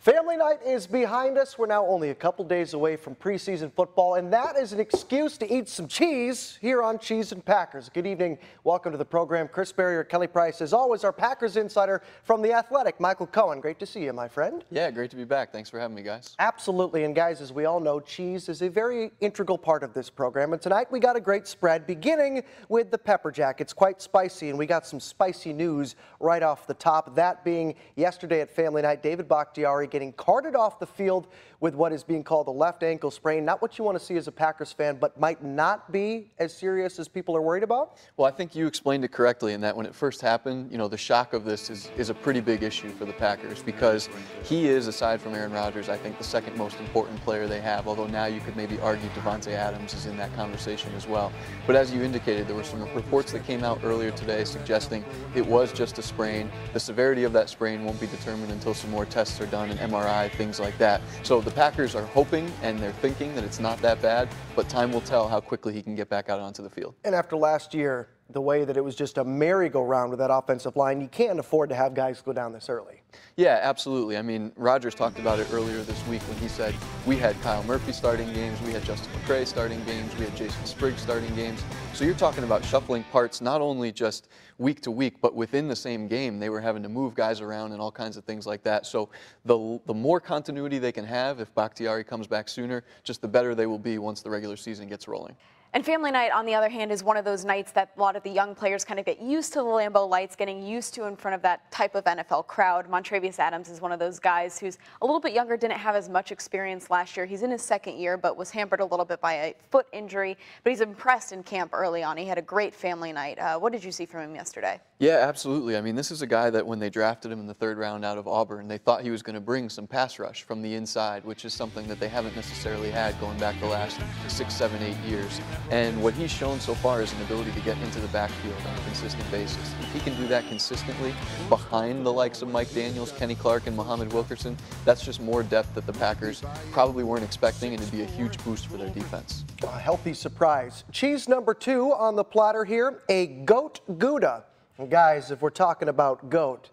Family night is behind us. We're now only a couple days away from preseason football, and that is an excuse to eat some cheese here on Cheese and Packers. Good evening. Welcome to the program. Chris Barrier, Kelly Price. As always, our Packers insider from The Athletic, Michael Cohen. Great to see you, my friend. Yeah, great to be back. Thanks for having me, guys. Absolutely. And guys, as we all know, cheese is a very integral part of this program. And tonight we got a great spread, beginning with the pepper jack. It's quite spicy, and we got some spicy news right off the top. That being yesterday at Family Night, David Bakhtiari getting carted off the field with what is being called a left ankle sprain. Not what you want to see as a Packers fan, but might not be as serious as people are worried about? Well, I think you explained it correctly in that when it first happened, you know, the shock of this is a pretty big issue for the Packers because he is, aside from Aaron Rodgers, I think the second most important player they have, although now you could maybe argue Montravius Adams is in that conversation as well. But as you indicated, there were some reports that came out earlier today suggesting it was just a sprain. The severity of that sprain won't be determined until some more tests are done, an MRI, things like that. So the Packers are hoping and they're thinking that it's not that bad, but time will tell how quickly he can get back out onto the field. And after last year, the way that it was just a merry-go-round with that offensive line, you can't afford to have guys go down this early. Yeah, absolutely. I mean, Rodgers talked about it earlier this week when he said we had Kyle Murphy starting games, we had Justin McCray starting games, we had Jason Spriggs starting games. So you're talking about shuffling parts not only just week to week, but within the same game. They were having to move guys around and all kinds of things like that. So the more continuity they can have if Bakhtiari comes back sooner, just the better they will be once the regular season gets rolling. And family night, on the other hand, is one of those nights that a lot of the young players kind of get used to the Lambeau Lights, getting used to in front of that type of NFL crowd. Montravius Adams is one of those guys who's a little bit younger, didn't have as much experience last year. He's in his second year, but was hampered a little bit by a foot injury. But he's impressed in camp early on. He had a great family night. What did you see from him yesterday? Yeah, absolutely. I mean, this is a guy that when they drafted him in the third round out of Auburn, they thought he was going to bring some pass rush from the inside, which is something that they haven't necessarily had going back the last 6, 7, 8 years. And what he's shown so far is an ability to get into the backfield on a consistent basis. If he can do that consistently behind the likes of Mike Daniels, Kenny Clark, and Muhammad Wilkerson, that's just more depth that the Packers probably weren't expecting, and it'd be a huge boost for their defense. A healthy surprise. Cheese number 2 on the platter here, a goat Gouda. And guys, if we're talking about GOAT,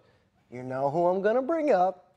you know who I'm going to bring up.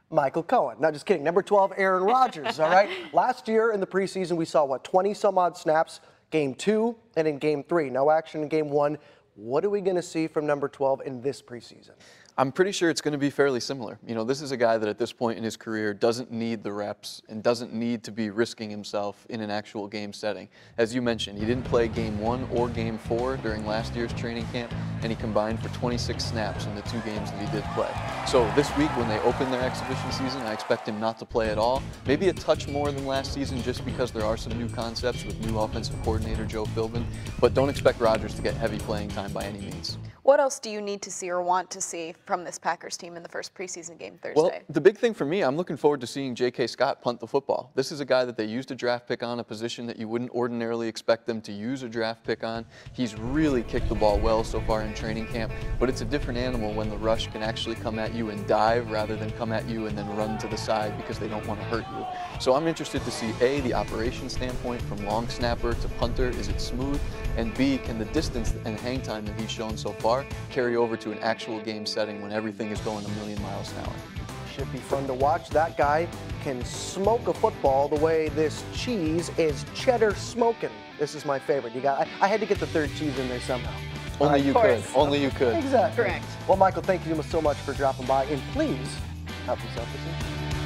Michael Cohen. No, just kidding. Number 12, Aaron Rodgers, all right? Last year in the preseason, we saw, 20-some-odd snaps, Game 2 and in Game 3. No action in Game 1. What are we going to see from number 12 in this preseason? I'm pretty sure it's going to be fairly similar. You know, this is a guy that at this point in his career doesn't need the reps and doesn't need to be risking himself in an actual game setting. As you mentioned, he didn't play Game 1 or Game 4 during last year's training camp, and he combined for 26 snaps in the 2 games that he did play. So this week when they open their exhibition season, I expect him not to play at all. Maybe a touch more than last season just because there are some new concepts with new offensive coordinator Joe Philbin, but don't expect Rodgers to get heavy playing time by any means. What else do you need to see or want to see from this Packers team in the first preseason game Thursday? Well, the big thing for me, I'm looking forward to seeing J.K. Scott punt the football. This is a guy that they used a draft pick on, a position that you wouldn't ordinarily expect them to use a draft pick on. He's really kicked the ball well so far in training camp, but it's a different animal when the rush can actually come at you and dive rather than come at you and then run to the side because they don't want to hurt you. So I'm interested to see, A, the operation standpoint from long snapper to punter, is it smooth? And B, can the distance and hang time that he's shown so far carry over to an actual game setting when everything is going a million miles an hour? Should be fun to watch. That guy can smoke a football the way this cheese is cheddar smoking. This is my favorite. I had to get the third cheese in there somehow. Only you could. Only you could. Exactly. Correct. Well, Michael, thank you so much for dropping by, and please help yourself to some.